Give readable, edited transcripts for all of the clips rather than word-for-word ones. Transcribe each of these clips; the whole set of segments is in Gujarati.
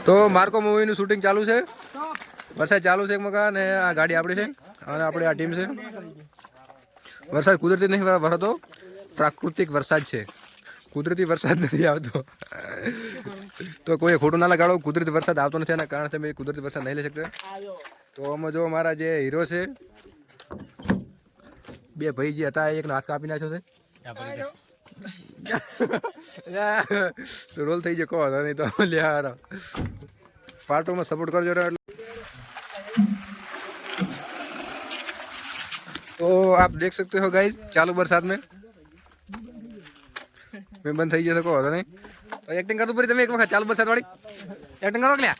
તો માર્કો મૂવીનું શૂટિંગ ચાલુ છે, વરસાદ ચાલુ છે એક મકા ને આ ગાડી આપણી છે અને આપણી આ ટીમ છે. વરસાદ કુદરતી નહીં વરસતો, પ્રાકૃતિક વરસાદ છે, કુદરતી વરસાદ નથી આવતો. તો કોઈ ખોટું ના લગાડો, કુદરતી વરસાદ આવતો નથી એના કારણે તમે કુદરતી વરસાદ નહીં લઈ શકતા. તો આમાં જો મારા જે હીરો છે, બે ભાઈ જે હતા એકનો હાથ કાપી નાખ્યો છે. રોલ થઈ ગયો કહો નહીં તો લ્યા પાર્ટોમાં સપોર્ટ કરજો. तो आप देख सकते हो गाइस चालू बरसात में मैं बंद થઈ ગયો તો કહો નહીં તો એક્ટિંગ કરતું પડી તમે એક વખત ચાલુ બરસાત વાળી એક્ટિંગ કરો કે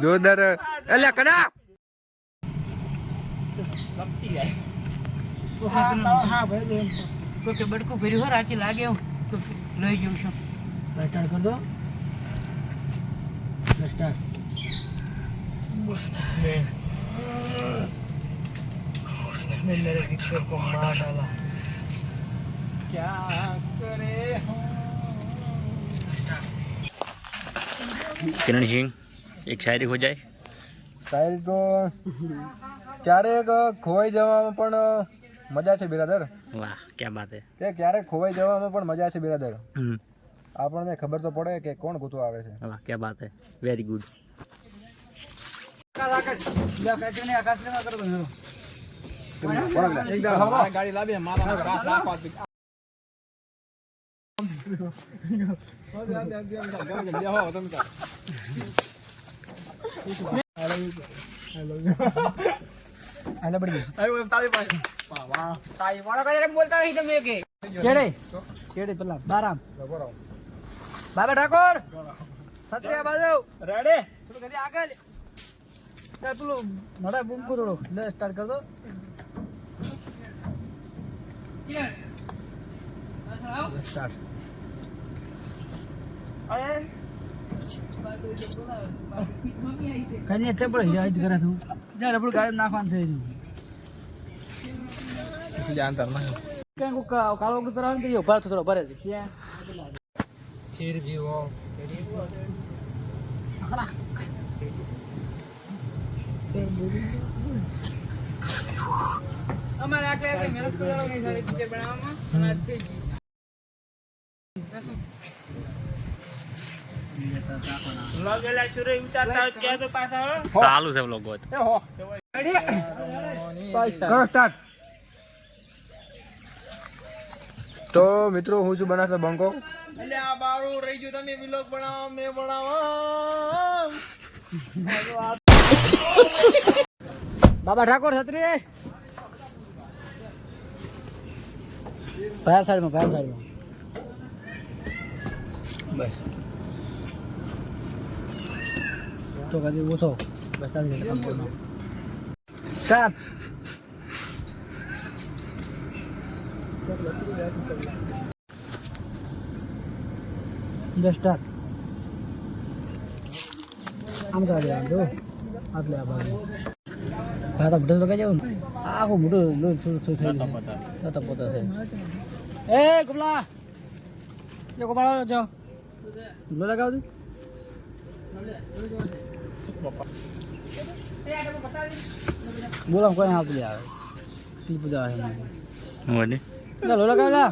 જોરદાર એલા કડા લપટી જાય હા ભાઈ કોઈ બડકું ભર્યું હો રાખી લાગે લઈ જઉં છું સ્ટાર્ટ કર દો स्टार्ट उसने मेरे पीछे को मार डाला क्या करे किरण सिंह एक शायरी हो जाए. शायरी तो ક્યારેક ખોવાઈ જવામાં પણ મજા છે બિરાદર. વાહ ક્યાં બાત હે. તે ક્યારેક ખોવાઈ જવામાં પણ મજા છે બિરાદર. આપણને ખબર તો પડે કે કોણ ગોતવા આવે છે. વાહ ક્યાં બાત હે, વેરી ગુડ. ગાડી લાવી મારા ઘાસ રાખવા बाबा ठाकुर सत्रिया बाजू रेडी થોડું કદી આગળ તે પેલું નડા બૂમ કો થોડો લે સ્ટાર્ટ કર દો સ્ટાર્ટ અરે કને તે પણ યાદ કરે તું જ્યારે આપણું ગાડી નાખવાનું છે એટલે જાણતા નહીં કેમ કો કાળો ઉતર આવે ને તો ઉભા થોડો ભરે છે ક્યાં फिर भी वो हमारे आखिर में मेहनत करो नहीं सारी पिक्चर बनावવામાં અને થઈ ગઈ लगेला शुरू उतारता क्या तो पासा चालू છે લોકો હો કરો સ્ટાર્ટ. તો મિત્રો હું છું બનાસર બંકો. એટલે આ બારું રહી ગયું તમે વ્લોગ બનાવો મે બનાવો બાબા ઠાકોર છત્રી ભાઈ સાઈડમાં બસ તો કદી ઓછો બસ ચાલી જાય સ્ટાર્ટ સ્ટાર્ટ આમ ચાલે દો આટલે આ બાજુ ભાતા ભટલ લગાઈ જાવ આખો મોટો લોટ થઈ ગયો તો પોતા છે એ કમલા એ કોબાળો જો લો લગાવ દે બોલો કોઈ આપલે આવે ક્લિપ દા હે મને લો લગાવ લા